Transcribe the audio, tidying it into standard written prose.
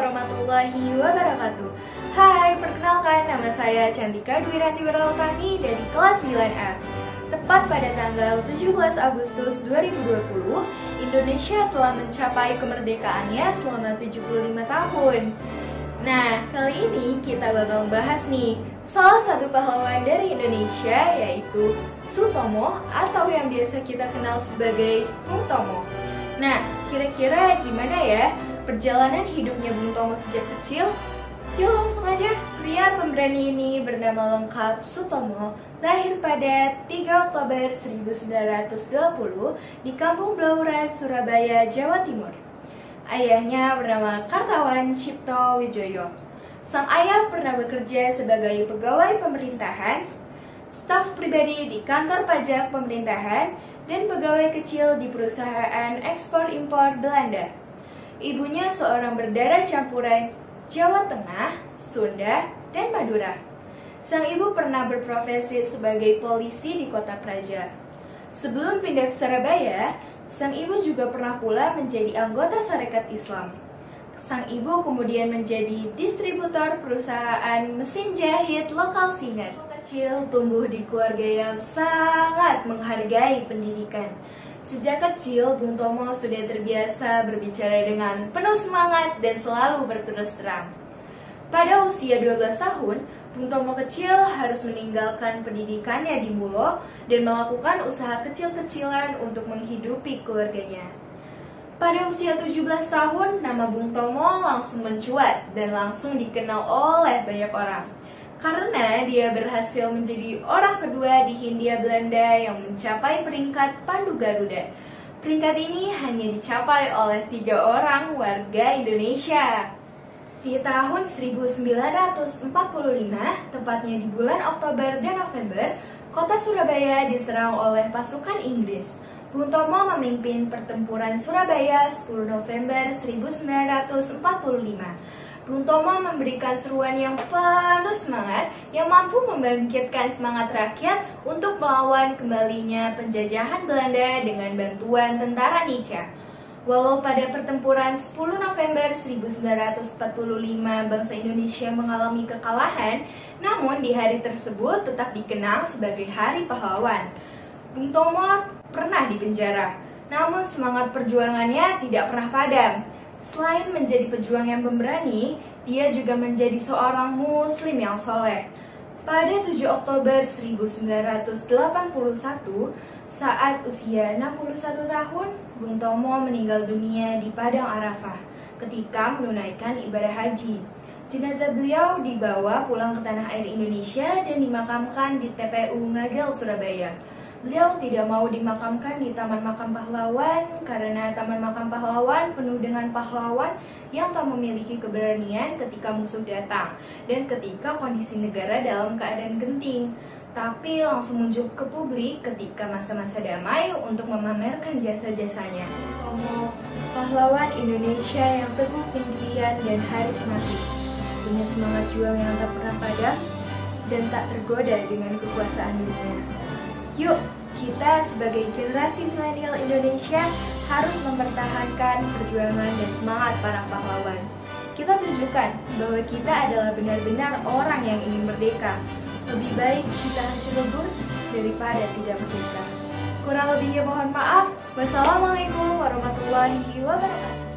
warahmatullahi wabarakatuh. Hai, perkenalkan nama saya Cantika Dwi Ranti Wiralautami dari kelas 9R. Tepat pada tanggal 17 Agustus 2020, Indonesia telah mencapai kemerdekaannya selama 75 tahun. Nah, kali ini kita bakal membahas nih salah satu pahlawan dari Indonesia, yaitu Sutomo atau yang biasa kita kenal sebagai Bung Tomo. Nah, kira-kira gimana ya perjalanan hidupnya Bung Tomo sejak kecil? Yuk langsung aja, pria pemberani ini bernama lengkap Sutomo, lahir pada 3 Oktober 1920 di Kampung Blauran, Surabaya, Jawa Timur. Ayahnya bernama Kartawan Cipto Wijoyo. Sang ayah pernah bekerja sebagai pegawai pemerintahan, staf pribadi di kantor pajak pemerintahan, dan pegawai kecil di perusahaan ekspor-impor Belanda. Ibunya seorang berdarah campuran Jawa Tengah, Sunda, dan Madura. Sang ibu pernah berprofesi sebagai polisi di Kota Praja. Sebelum pindah ke Surabaya, sang ibu juga pernah pula menjadi anggota Sarekat Islam. Sang ibu kemudian menjadi distributor perusahaan mesin jahit lokal Singer. Kecil tumbuh di keluarga yang sangat menghargai pendidikan. Sejak kecil, Bung Tomo sudah terbiasa berbicara dengan penuh semangat dan selalu berterus terang. Pada usia 12 tahun, Bung Tomo kecil harus meninggalkan pendidikannya di Mulo dan melakukan usaha kecil-kecilan untuk menghidupi keluarganya. Pada usia 17 tahun, nama Bung Tomo langsung mencuat dan langsung dikenal oleh banyak orang. Karena dia berhasil menjadi orang kedua di Hindia Belanda yang mencapai peringkat Pandu Garuda. Peringkat ini hanya dicapai oleh 3 orang warga Indonesia. Di tahun 1945, tepatnya di bulan Oktober dan November, kota Surabaya diserang oleh pasukan Inggris. Bung Tomo memimpin pertempuran Surabaya 10 November 1945. Bung Tomo memberikan seruan yang penuh semangat yang mampu membangkitkan semangat rakyat untuk melawan kembalinya penjajahan Belanda dengan bantuan tentara Nica. Walau pada pertempuran 10 November 1945 bangsa Indonesia mengalami kekalahan, namun di hari tersebut tetap dikenang sebagai Hari Pahlawan. Bung Tomo pernah dipenjara, namun semangat perjuangannya tidak pernah padam. Selain menjadi pejuang yang pemberani, dia juga menjadi seorang muslim yang soleh. Pada 7 Oktober 1981, saat usia 61 tahun, Bung Tomo meninggal dunia di Padang Arafah ketika menunaikan ibadah haji. Jenazah beliau dibawa pulang ke tanah air Indonesia dan dimakamkan di TPU Ngagel, Surabaya. Beliau tidak mau dimakamkan di Taman Makam Pahlawan karena Taman Makam Pahlawan penuh dengan pahlawan yang tak memiliki keberanian ketika musuh datang dan ketika kondisi negara dalam keadaan genting, tapi langsung muncul ke publik ketika masa-masa damai untuk memamerkan jasa-jasanya. Tomo, pahlawan Indonesia yang teguh pendirian dan haris mati, punya semangat juang yang tak pernah padam dan tak tergoda dengan kekuasaan dunia. Yuk, kita sebagai generasi milenial Indonesia harus mempertahankan perjuangan dan semangat para pahlawan. Kita tunjukkan bahwa kita adalah benar-benar orang yang ingin merdeka. Lebih baik kita hancur lebur daripada tidak merdeka. Kurang lebihnya mohon maaf. Wassalamualaikum warahmatullahi wabarakatuh.